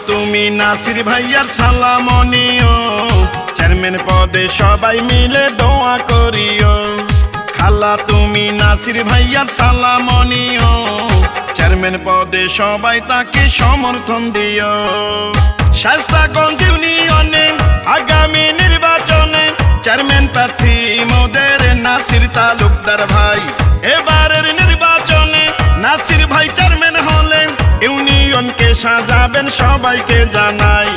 তুমি নাসির ভাইয়ার সালাম নিও, চেয়ারম্যান পদে সবাই মিলে দোয়া করিও। খালা তুমি নাসির ভাইয়ার সালাম নিও, চেয়ারম্যান পদে সবাই তাকে সমর্থন দিও। শায়েস্তাগঞ্জ ইউনিয়নে আগামী নির্বাচনে চেয়ারম্যান প্রার্থী মোদের নাসির তালুকদার ভাই। এবারের নির্বাচনে নাসির ভাই চেয়ারম্যান হলে ইউনিয়নকে সাজাবেন সবাইকে জানাই।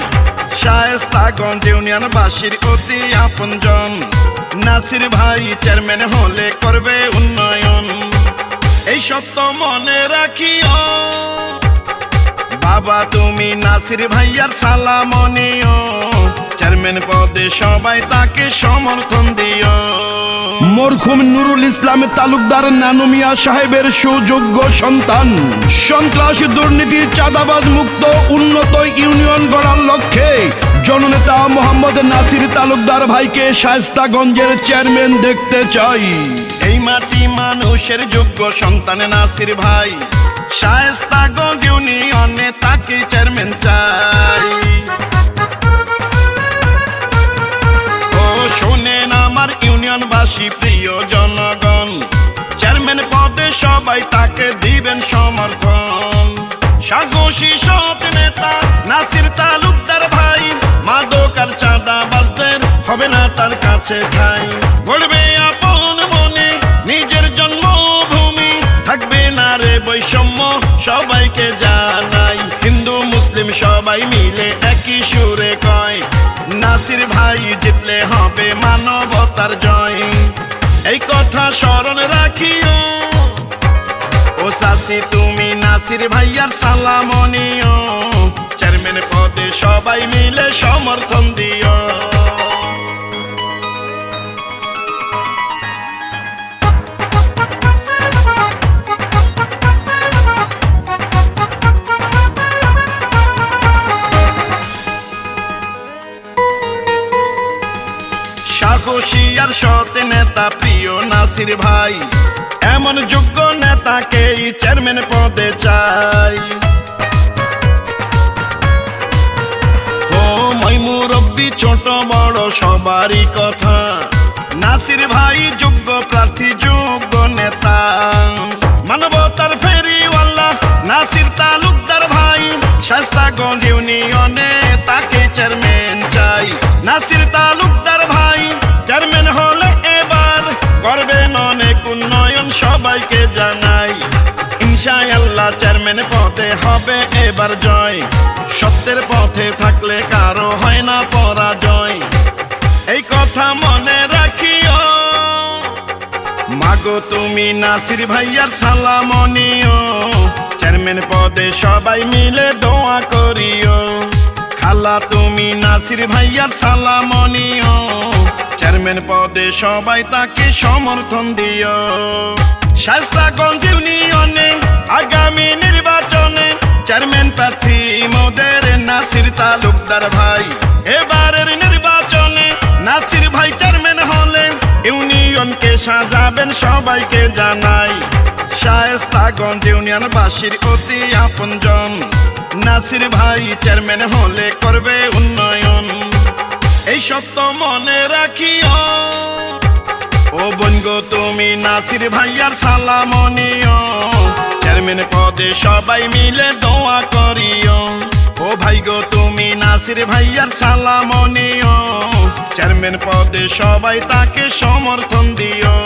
শায়েস্তাগঞ্জ ইউনিয়নবাসীর অতি আপনজন, নাসির ভাই চেয়ারম্যান হলে করবে উন্নয়ন। এই সত্য মনে রাখিও, বাবা তুমি নাসির ভাইয়ার সালাম নিও, চেয়ারম্যান পদে সবাই তাকে সমর্থন দিও। মরহুম নুরুল ইসলাম তালুকদার নানু মিয়া সাহেবের সুযোগ্য সন্তান, সন্ত্রাসী দুর্নীতি চাঁদাবাজ মুক্ত উন্নত ইউনিয়ন গড়ার লক্ষ্যে জননেতা মোহাম্মদ নাসির তালুকদার ভাইকে শায়েস্তাগঞ্জের চেয়ারম্যান দেখতে চাই। এই মাটি মানুষের যোগ্য সন্তান নাসির ভাই, শায়েস্তাগঞ্জ ইউনিয়নে তাকে চেয়ারম্যান চাই। ও শোনেন আমার ইউনিয়নবাসী প্রিয় জনগণ, চেয়ারম্যান পদে সবাই তাকে দিবেন সমর্থন। সাহসী সৎ নেতা নাসির তালুকদার ভাই, মাদক আর চাঁদাবাজদের হবে না তার কাছে ঠাই। গড়বে আপন মনে নিজের জন্মভূমি, থাকবে না রে বৈষম্য সবাইকে জানাই। হিন্দু মুসলিম সবাই মিলে একই সুরে কয়, নাসির ভাই জিতলে হবে মানবতার জয়। এই কথা স্মরণ রাখিও, ও চাচি তুমি নাসির ভাইয়ার সালাম নিও, চেয়ারম্যান পদে সবাই মিলে সমর্থন দিও। সাহসী আর সৎ নেতা প্রিয় নাসির ভাই, এমন যোগ্য নেতাকেই চেয়ারম্যান পদে চাই। ও মুরব্বী ছোট বড় সবারই কথা, নাসির ভাই যোগ্য প্রার্থী যোগ্য নেতা। মানবতার ফেরিওয়ালা নাসির তালুকদার ভাই, শায়েস্তাগঞ্জ ইউনিয়নে তাকে চেয়ারম্যান চাই। নাসির তালুকদার ভাই চেয়ারম্যান হলে এবার করবেন অনেক উন্নয়ন সবাইকে জানাই। ইনশাআল্লাহ চেয়ারম্যান পদে হবে এবার জয়, সত্যের পথে থাকলে কারো হয় না পরাজয়। এই কথা মনে রাখিও, মাগো তুমি নাসির ভাইয়ার সালাম নিও, চেয়ারম্যান পদে সবাই মিলে দোয়া করিও। খালা তুমি নাসির ভাইয়ার সালাম নিও, চেয়ারম্যান পদে সবাই তাকে সমর্থন দিও। শায়েস্তাগঞ্জ ইউনিয়নে আগামী নির্বাচনে চেয়ারম্যান প্রার্থী মোদের নাসির তালুকদার ভাই। এবারের নির্বাচনে নাসির ভাই চেয়ারম্যান হলে ইউনিয়নকে সাজাবেন সবাইকে জানাই। শায়েস্তাগঞ্জ ইউনিয়নবাসীর অতি আপনজন, নাসির ভাই চেয়ারম্যান হলে করবে উন্নয়ন। এই সত্য মনে রাখিও, ও বনগো তুমি নাসির ভাইয়ার সালাম নিও, চেয়ারম্যান পদে সবাই মিলে দোয়া করিও। ও ভাই গো তুমি নাসির ভাইয়ার সালাম নিও, চেয়ারম্যান পদে সবাই তাকে সমর্থন দিও।